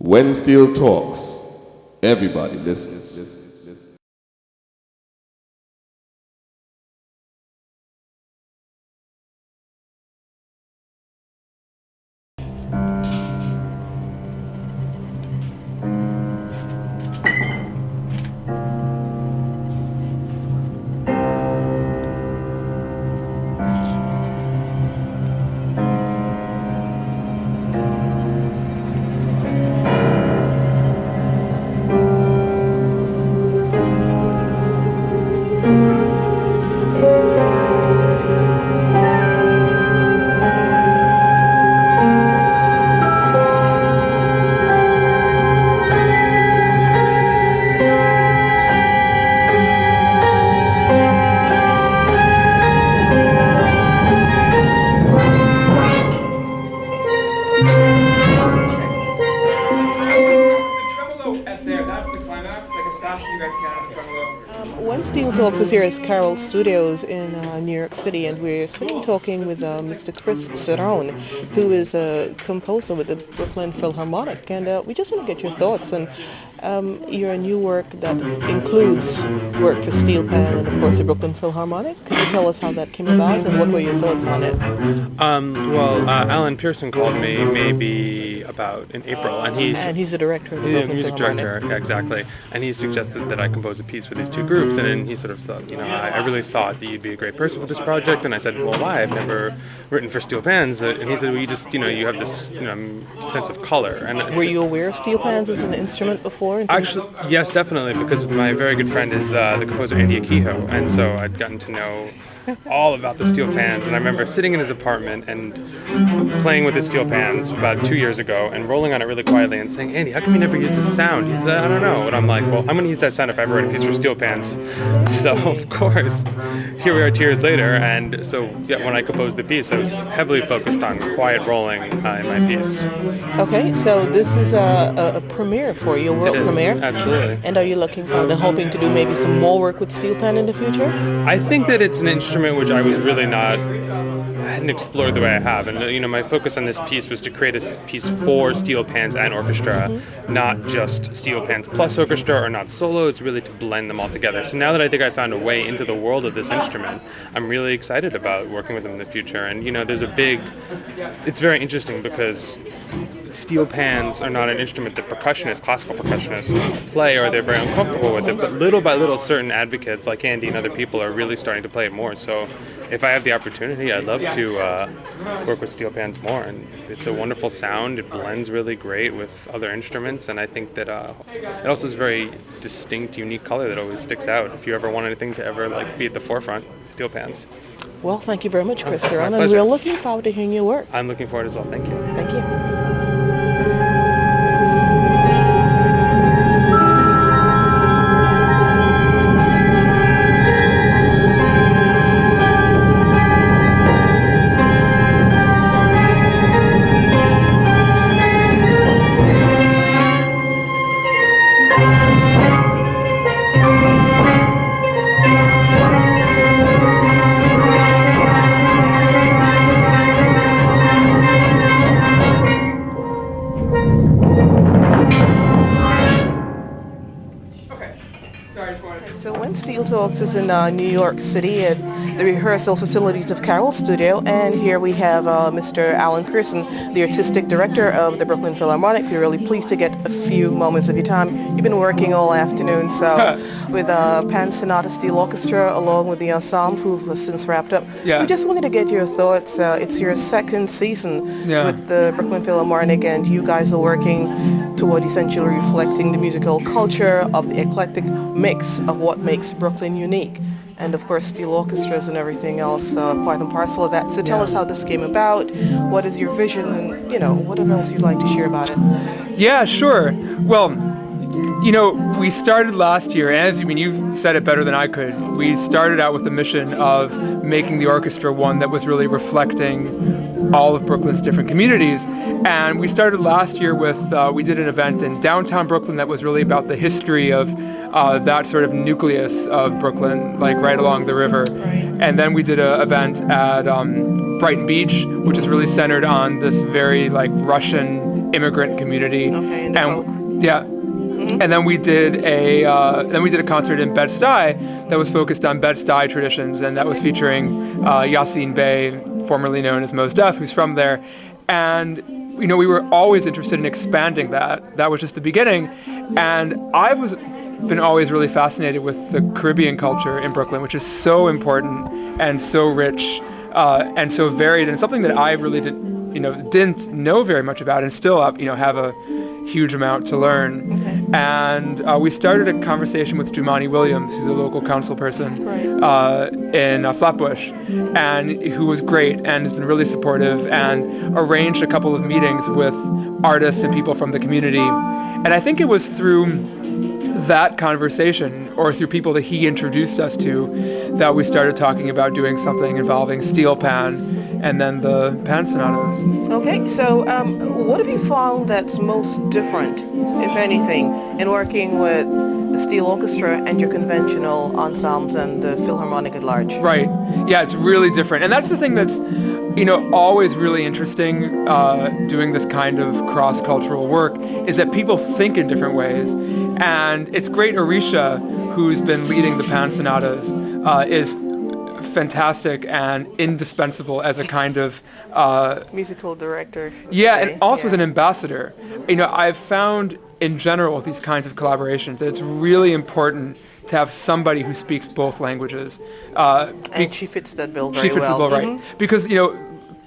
When Steel talks, everybody listens. When Steel Talks is here at Carol Studios in New York City, and we're sitting talking with Mr. Chris Cerrone, who is a composer with the Brooklyn Philharmonic, and we just want to get your thoughts on your new work that includes work for Steel Pan and of course the Brooklyn Philharmonic. Could you tell us how that came about and what were your thoughts on it? Alan Pearson called me maybe about in April, and he's the director of the Brooklyn music Philharmonic. director, yeah, exactly. And he suggested that I compose a piece for these two groups, and then he sort of said, I really thought that you'd be a great person for this project, and I said, well, why? I've never written for steel pans, and he said, well, you just, you have this, sense of color. And were you aware of steel pans as an instrument before? Actually, yes, definitely, because my very good friend is the composer Andy Akiho, and so I'd gotten to know all about the steel pans, and I remember sitting in his apartment and playing with his steel pans about 2 years ago and rolling on it really quietly and saying, Andy, how come you never use this sound? He said, I don't know. And I'm like, well, I'm going to use that sound if I ever write a piece for steel pans. So, of course, here we are 2 years later, and so when I composed the piece, I was heavily focused on quiet rolling in my piece. Okay, so this is a premiere for you, a world premiere? Absolutely. And are you looking for and hoping to do maybe some more work with steel pan in the future? I think that it's an instrument which I was really hadn't explored the way I have, and my focus on this piece was to create a piece for steel pans and orchestra, not just steel pans plus orchestra or not solo. It's really to blend them all together. So now that I think I found a way into the world of this instrument, I'm really excited about working with them in the future. And it's very interesting because steel pans are not an instrument that classical percussionists play, or they're very uncomfortable with it, but little by little certain advocates like Andy and other people are really starting to play it more. So if I have the opportunity, I'd love to work with steel pans more, and it's a wonderful sound. It blends really great with other instruments, and I think that it also is a very distinct, unique color that always sticks out. If you ever want anything to ever be at the forefront, steel pans. Well, thank you very much, Chris Cerrone, and we're looking forward to hearing your work. I'm looking forward as well. Thank you. Thank you. So when Steel Talks is in New York City at the rehearsal facilities of Carol Studio, and here we have Mr. Alan Pearson, the artistic director of the Brooklyn Philharmonic. We're really pleased to get a few moments of your time. You've been working all afternoon, so with Pan Sonatas Steel Orchestra along with the ensemble who've since wrapped up. Yeah. We just wanted to get your thoughts. It's your second season with the Brooklyn Philharmonic, and you guys are working toward essentially reflecting the musical culture of the eclectic mix of what makes Brooklyn unique. And of course steel orchestras and everything else, part and parcel of that. So tell us how this came about, what is your vision, and what else you'd like to share about it. Yeah, sure. Well, we started last year, as you've said it better than I could. We started out with the mission of making the orchestra one that was really reflecting all of Brooklyn's different communities. And we started last year with, we did an event in downtown Brooklyn that was really about the history of that sort of nucleus of Brooklyn, right along the river. And then we did an event at Brighton Beach, which is really centered on this very Russian immigrant community. Okay, and the folk. Yeah. And then we did a concert in Bed-Stuy that was focused on Bed-Stuy traditions, and that was featuring Yassine Bey, formerly known as Mos Def, who's from there. And we were always interested in expanding that. That was just the beginning. And I was been always really fascinated with the Caribbean culture in Brooklyn, which is so important and so rich and so varied, and something that I really didn't know very much about, and still have a huge amount to learn. Okay. And we started a conversation with Jumani Williams, who's a local council person in Flatbush, and who was great and has been really supportive, and arranged a couple of meetings with artists and people from the community. And I think it was through that conversation, or through people that he introduced us to, that we started talking about doing something involving steel pan and then the pan sonatas. Okay, so what have you found that's most different, if anything, in working with the steel orchestra and your conventional ensembles and the Philharmonic at large? Right. Yeah, it's really different. And that's the thing that's always really interesting doing this kind of cross-cultural work, is that people think in different ways. And it's great. Orisha, who's been leading the pan sonatas, is fantastic and indispensable as a kind of musical director. Yeah, and also as an ambassador. I've found in general with these kinds of collaborations that it's really important to have somebody who speaks both languages. And she fits that bill very well. She fits the bill, right? Because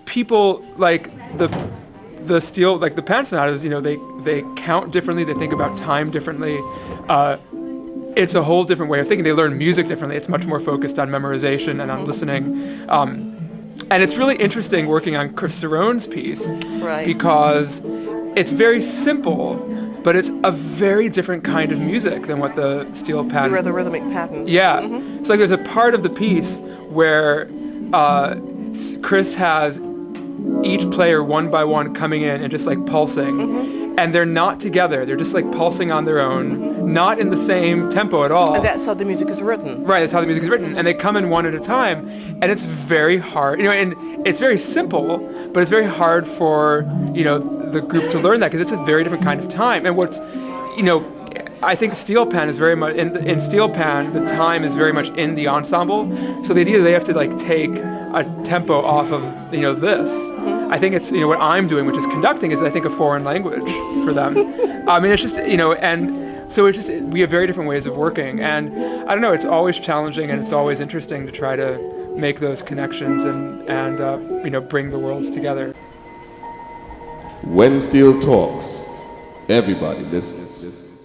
people like the steel, like the pan sonatas, they count differently. They think about time differently. It's a whole different way of thinking. They learn music differently. It's much more focused on memorization and on listening. And it's really interesting working on Chris Cerrone's piece, because it's very simple, but it's a very different kind of music than what the steel pan... The rhythmic patterns. Yeah. It's like there's a part of the piece where Chris has each player one by one coming in and just like pulsing. And they're not together. They're just like pulsing on their own, not in the same tempo at all. And that's how the music is written. Right, that's how the music is written. And they come in one at a time. And it's very hard, and it's very simple, but it's very hard for, the group to learn that, because it's a very different kind of time. And what's, I think steel pan is very much, in steel pan, the time is very much in the ensemble. So the idea that they have to like take a tempo off of, this. I think it's, what I'm doing, which is conducting, is I think a foreign language for them. It's just, and so it's just, we have very different ways of working. And I don't know, it's always challenging and it's always interesting to try to make those connections and bring the worlds together. When steel talks, everybody listens.